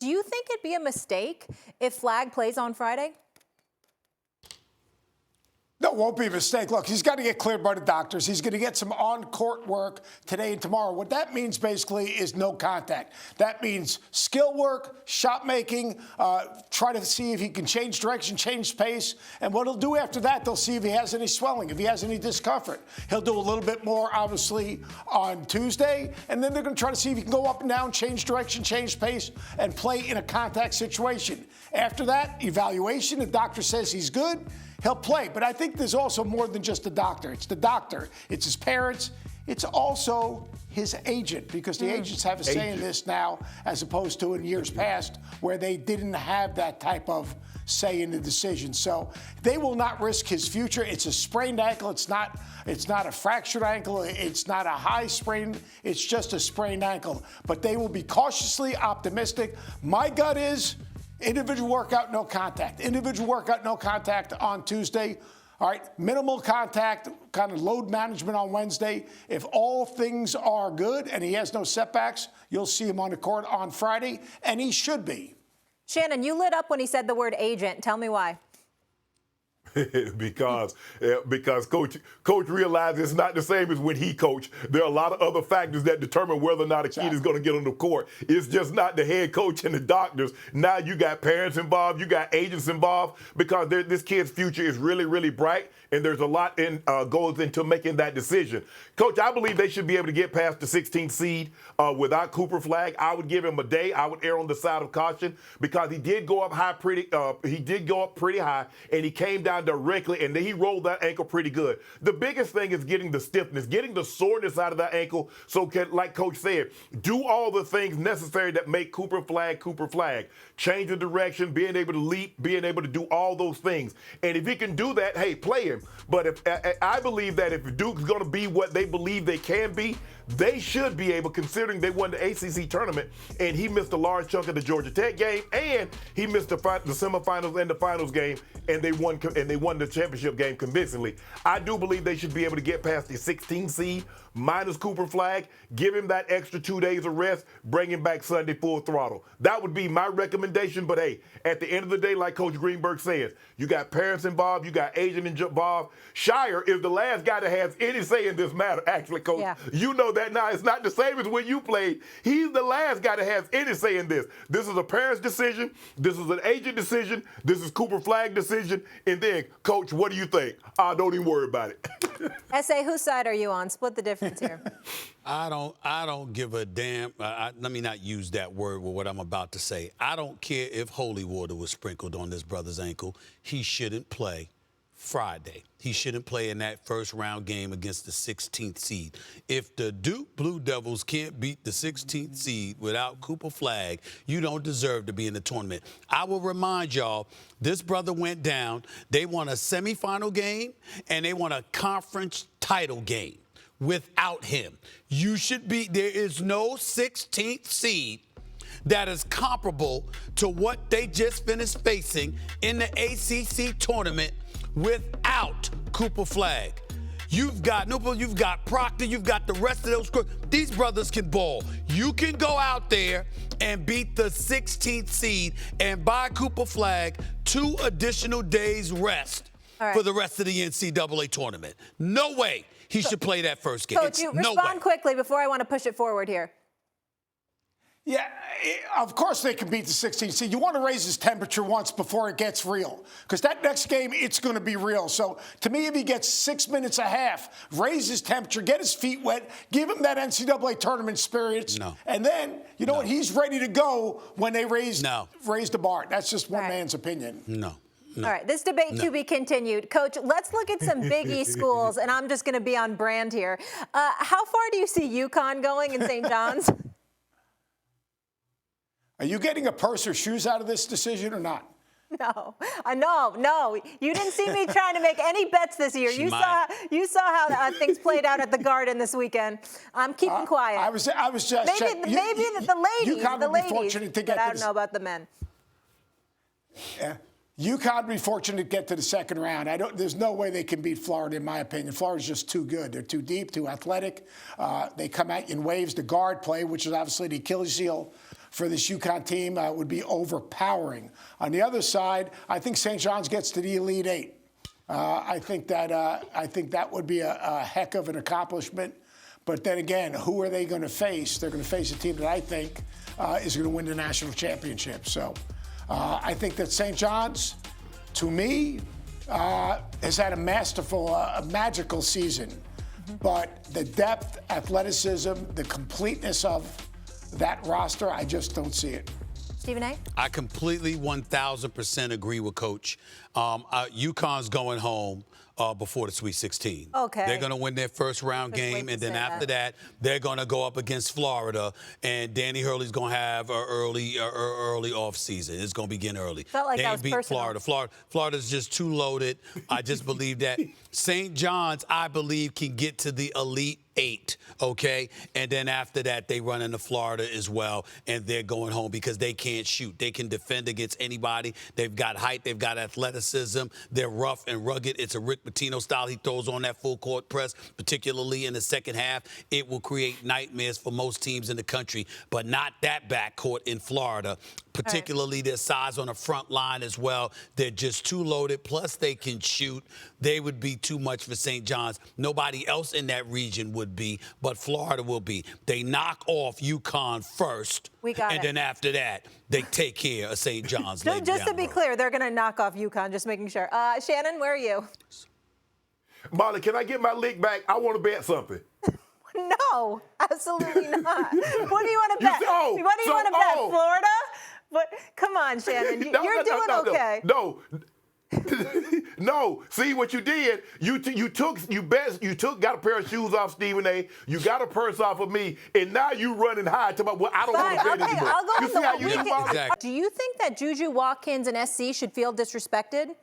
Do you think it'd be a mistake if Flagg plays on Friday? No, it won't be a mistake. Look, he's got to get cleared by the doctors. He's going to get some on-court work today and tomorrow. What that means basically is no contact. That means skill work, shot making, try to see if he can change direction, change pace. And what he'll do after that, they'll see if he has any swelling, if he has any discomfort. He'll do a little bit more, obviously, on Tuesday. And then they're going to try to see if he can go up and down, change direction, change pace, and play in a contact situation. After that, evaluation, the doctor says he's good. He'll play. But I think there's also more than just the doctor. It's the doctor. It's his parents. It's also his agent, because the agents have a say in this now, as opposed to in years past where they didn't have that type of say in the decision. So they will not risk his future. It's a sprained ankle. It's not a fractured ankle. It's not a high sprain. It's just a sprained ankle. But they will be cautiously optimistic. My gut is individual workout, no contact. Individual workout, no contact on Tuesday. All right, minimal contact, kind of load management on Wednesday. If all things are good and he has no setbacks, you'll see him on the court on Friday, and he should be. Shannon, you lit up when he said the word agent. Tell me why. because coach realizes it's not the same as when he coached. There are a lot of other factors that determine whether or not a kid is going to get on the court. It's just not the head coach and the doctors. Now you got parents involved, you got agents involved, because this kid's future is really, really bright, and there's a lot goes into making that decision. Coach, I believe they should be able to get past the 16th seed without Cooper Flagg. I would give him a day. I would err on the side of caution, because he did go up high pretty high, and he came down directly, and then he rolled that ankle pretty good. The biggest thing is getting the stiffness, getting the soreness out of that ankle, so like Coach said, do all the things necessary that make Cooper Flagg. Change the direction, being able to leap, being able to do all those things. And if he can do that, hey, play him. But I believe that if Duke's going to be what they believe they can be, they should be able, considering they won the ACC tournament, and he missed a large chunk of the Georgia Tech game, and he missed the semifinals and the finals game, and they won the championship game convincingly. I do believe they should be able to get past the 16th seed minus Cooper Flagg, give him that extra 2 days of rest, bring him back Sunday full throttle. That would be my recommendation. But hey, at the end of the day, like Coach Greenberg says, you got parents involved, you got agents involved. Shire is the last guy that has any say in this matter, actually, Coach. Yeah. You know that now. It's not the same as when you played. He's the last guy that has any say in this. This is a parent's decision. This is an agent decision. This is Cooper Flagg decision. And then, Coach, what do you think? Don't even worry about it. S.A., whose side are you on? Split the difference here. I don't give a damn. Let me not use that word with what I'm about to say. I don't care if holy water was sprinkled on this brother's ankle. He shouldn't play Friday. He shouldn't play in that first round game against the 16th seed. If the Duke Blue Devils can't beat the 16th seed without Cooper Flagg, you don't deserve to be in the tournament. I will remind y'all, this brother went down. They won a semifinal game, and they won a conference title game without him. You should be, there is no 16th seed that is comparable to what they just finished facing in the ACC tournament without Cooper Flagg. You've got Proctor, you've got the rest of those. These brothers can ball. You can go out there and beat the 16th seed and buy Cooper Flagg 2 additional days rest for the rest of the NCAA tournament. No way he should play that first game. Coach, respond quickly before I want to push it forward here. Yeah, of course they can beat the 16th seed. You want to raise his temperature once before it gets real, because that next game, it's going to be real. So to me, if he gets 6 minutes a half, raise his temperature, get his feet wet, give him that NCAA tournament spirits, and then, you know what, he's ready to go when they raise the bar. That's just one man's opinion. No. All right, this debate to be continued. Coach, let's look at some Big E schools, and I'm just going to be on brand here. How far do you see UConn going in St. John's? Are you getting a purse or shoes out of this decision or not? No. You didn't see me trying to make any bets this year. You saw how things played out at the Garden this weekend. I'm keeping quiet. I was just maybe the ladies. UConn would be fortunate to get but I don't know about the men. Yeah. UConn would be fortunate to get to the second round. There's no way they can beat Florida, in my opinion. Florida's just too good. They're too deep, too athletic. They come at you in waves. The guard play, which is obviously the Achilles heel for this UConn team, would be overpowering. On the other side, I think St. John's gets to the Elite Eight. I think that would be a heck of an accomplishment. But then again, who are they going to face? They're going to face a team that I think is going to win the national championship. So I think that St. John's, to me, has had a masterful, magical season. But the depth, athleticism, the completeness of that roster, I just don't see it. Stephen A? I completely 1,000% agree with Coach. UConn's going home before the Sweet 16. Okay. They're going to win their first round game, and then after that, they're going to go up against Florida, and Danny Hurley's going to have an early off season. It's going to begin early. Felt like they that was beat personal. Florida's just too loaded. I just believe that St. John's, I believe, can get to the Elite Eight, okay? And then after that, they run into Florida as well, and they're going home because they can't shoot. They can defend against anybody. They've got height. They've got athleticism. They're rough and rugged. It's a Rick Pitino style. He throws on that full court press, particularly in the second half. It will create nightmares for most teams in the country, but not that backcourt in Florida, particularly their size on the front line as well. They're just too loaded. Plus, they can shoot. They would be too much for St. John's. Nobody else in that region would be, but Florida will be. They knock off UConn first, and then after that, they take care of St. John's. Just to be clear, they're going to knock off UConn, just making sure. Shannon, where are you? Molly, can I get my lick back? I want to bet something. No, absolutely not. What do you want to bet? What do you want to bet? Florida? But come on, Shannon, you're doing okay. No, see what you did? Got a pair of shoes off Stephen A. You got a purse off of me, and now you running high to well, I don't want to bet anymore. I'll go you see how you exactly. Do you think that Juju Watkins and SC should feel disrespected?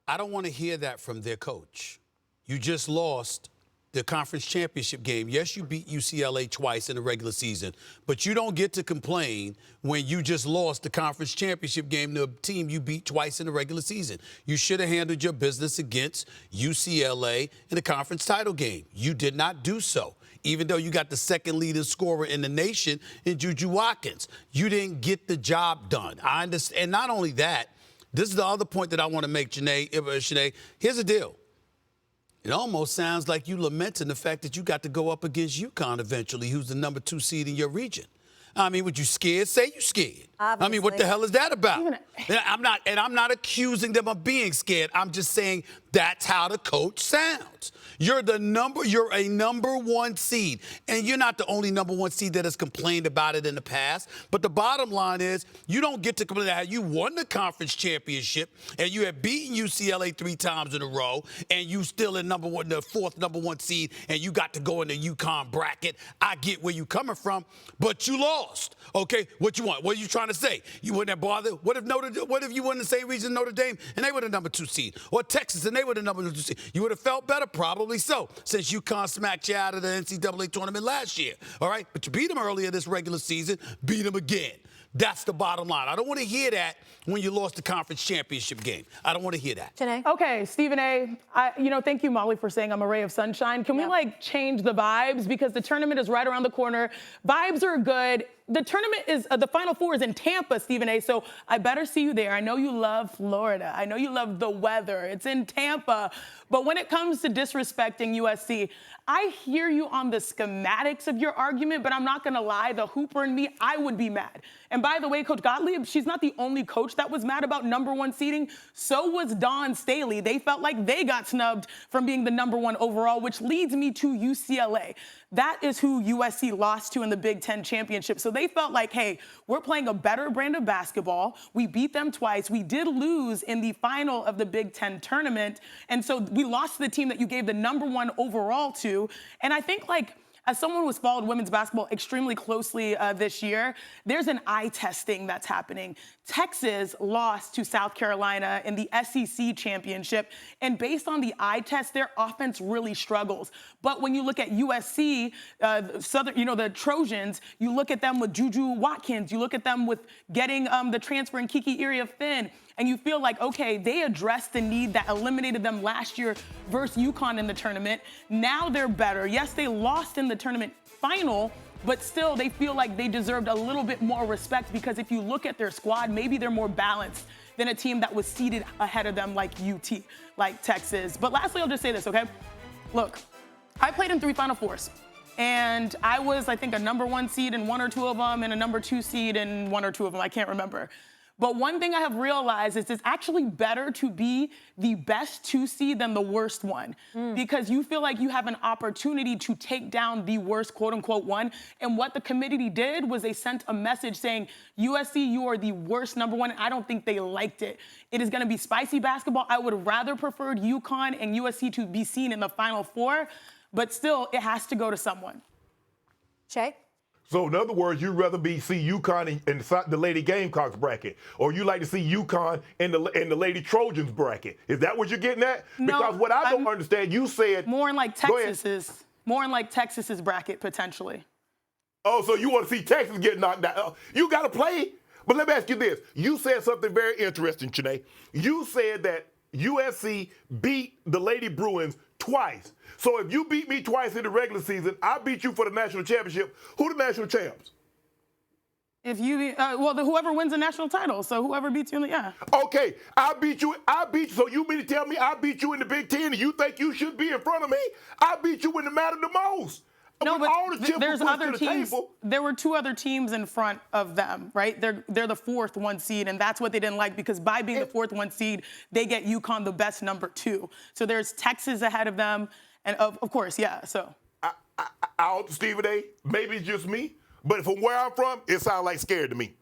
I don't want to hear that from their coach. You just lost the conference championship game. Yes, you beat UCLA twice in the regular season, but you don't get to complain when you just lost the conference championship game to a team you beat twice in the regular season. You should have handled your business against UCLA in the conference title game. You did not do so. Even though you got the second leading scorer in the nation in Juju Watkins, you didn't get the job done. I understand. And not only that, this is the other point that I want to make, Shanae. Here's the deal. It almost sounds like you lamenting the fact that you got to go up against UConn eventually, who's the number 2 seed in your region. I mean, would you scared? Say you scared. Obviously. I mean, what the hell is that about? I'm not accusing them of being scared. I'm just saying that's how the coach sounds. You're a number 1 seed. And you're not the only number 1 seed that has complained about it in the past. But the bottom line is you don't get to complain how you won the conference championship and you have beaten UCLA 3 times in a row and you still in the 4th number 1 seed and you got to go in the UConn bracket. I get where you coming from, but you lost. Okay, what you want? What are you trying to say? You wouldn't have bothered? What if you were in the same region Notre Dame and they were the number 2 seed? Or Texas and they were the number 2 seed? You would have felt better, probably so, since UConn smacked you out of the NCAA tournament last year. All right? But you beat them earlier this regular season, beat them again. That's the bottom line. I don't want to hear that when you lost the conference championship game. I don't want to hear that. Chiney? Okay, Stephen A., thank you, Molly, for saying I'm a ray of sunshine. Can we, change the vibes? Because the tournament is right around the corner. Vibes are good. The tournament is, the Final Four is in Tampa, Stephen A., so I better see you there. I know you love Florida. I know you love the weather. It's in Tampa. But when it comes to disrespecting USC, I hear you on the schematics of your argument, but I'm not going to lie. The hooper in me, I would be mad. And by the way, Coach Gottlieb, she's not the only coach that was mad about number 1 seeding. So was Dawn Staley. They felt like they got snubbed from being the number 1 overall, which leads me to UCLA. That is who USC lost to in the Big Ten championship. So they felt like, hey, we're playing a better brand of basketball. We beat them twice. We did lose in the final of the Big Ten tournament. And so we lost to the team that you gave the number 1 overall to. And I think, as someone who's followed women's basketball extremely closely this year, there's an eye testing that's happening. Texas lost to South Carolina in the SEC championship, and based on the eye test, their offense really struggles. But when you look at USC, the Trojans, you look at them with Juju Watkins, you look at them with getting the transfer in Kiki Iriafen, and you feel like, okay, they addressed the need that eliminated them last year versus UConn in the tournament. Now they're better. Yes, they lost in the tournament final, but still they feel like they deserved a little bit more respect, because if you look at their squad, maybe they're more balanced than a team that was seeded ahead of them like UT, like Texas. But lastly, I'll just say this, okay? Look, I played in 3 Final Fours. And I was, I think, a number 1 seed in 1 or 2 of them and a number 2 seed in 1 or 2 of them. I can't remember. But one thing I have realized is it's actually better to be the best 2 seed than the worst one, because you feel like you have an opportunity to take down the worst quote unquote one. And what the committee did was they sent a message saying, USC, you are the worst number 1. And I don't think they liked it. It is going to be spicy basketball. I would have rather preferred UConn and USC to be seen in the Final Four, but still it has to go to someone. Shay? So in other words, you'd rather see UConn in the Lady Gamecocks bracket, or you like to see UConn in the Lady Trojans bracket. Is that what you're getting at? No, because what I don't understand, you said more in like Texas's bracket potentially. Oh, so you want to see Texas get knocked out? You got to play. But let me ask you this: you said something very interesting, Chiney. You said that USC beat the Lady Bruins twice. So if you beat me twice in the regular season, I beat you for the national championship. Who the national champs? If you, whoever wins the national title. So whoever beats you in the, Okay, I beat you. So you mean to tell me I beat you in the Big Ten and you think you should be in front of me? I beat you when it mattered the most. No, but there's other teams. There were 2 other teams in front of them, right? They're the 4th 1 seed, and that's what they didn't like, because by being the 4th 1 seed, they get UConn the best number 2. So there's Texas ahead of them, and of course, yeah. So Stephen A., maybe it's just me, but from where I'm from, it sounds like scared to me.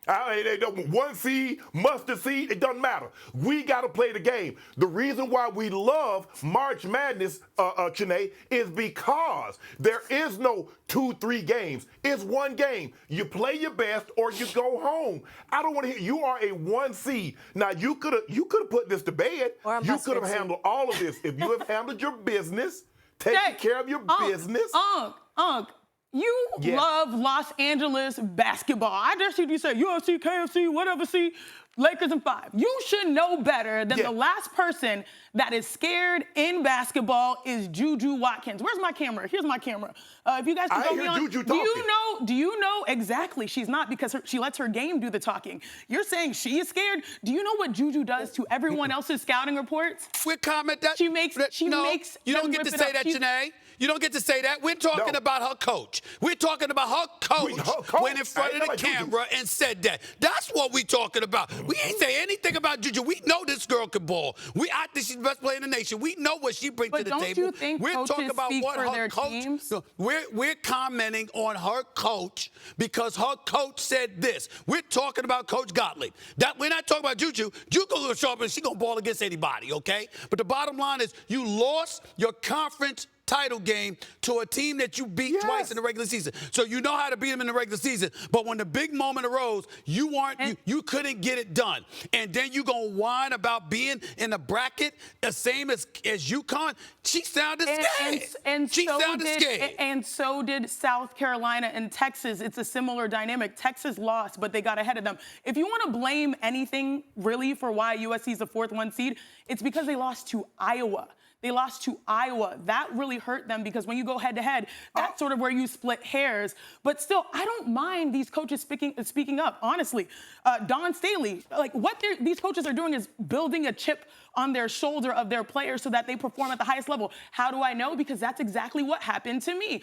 They don't 1 seed, mustard seed, it doesn't matter. We got to play the game. The reason why we love March Madness, Chiney, is because there is no 2-3 games. It's 1 game. You play your best or you go home. I don't want to hear you are a 1 seed. Now you could have put this to bed. You could have handled all of this if you have handled your business, taken care of your business. You love Los Angeles basketball. I just heard you say UFC, KFC, whatever, see, Lakers in 5. You should know better than the last person that is scared in basketball is Juju Watkins. Where's my camera? Here's my camera. If you guys can go me on. Juju do you know exactly? She's not, because she lets her game do the talking. You're saying she is scared? Do you know what Juju does to everyone else's scouting reports? We're comment that. She makes you don't get to say that, Chiney. You don't get to say that. We're talking about her coach. We're talking about her coach went in front of the camera and said that. That's what we're talking about. We ain't say anything about Juju. We know this girl can ball. I think she's the best player in the nation. We know what she brings to the table. But don't you think we're talking about speak what for her their coach. teams? We're commenting on her coach because her coach said this. We're talking about Coach Gottlieb. We're not talking about Juju. Juju gonna show up and she's gonna ball against anybody, okay? But the bottom line is you lost your conference title game to a team that you beat twice in the regular season. So you know how to beat them in the regular season. But when the big moment arose, you couldn't get it done. And then you gonna whine about being in the bracket the same as UConn. She sounded scared. And so did South Carolina and Texas. It's a similar dynamic. Texas lost, but they got ahead of them. If you want to blame anything really for why USC is the 4th 1 seed, it's because they lost to Iowa. They lost to Iowa. That really hurt them, because when you go head-to-head, that's sort of where you split hairs. But still, I don't mind these coaches speaking up, honestly. Don Staley, like what these coaches are doing is building a chip on their shoulder of their players so that they perform at the highest level. How do I know? Because that's exactly what happened to me.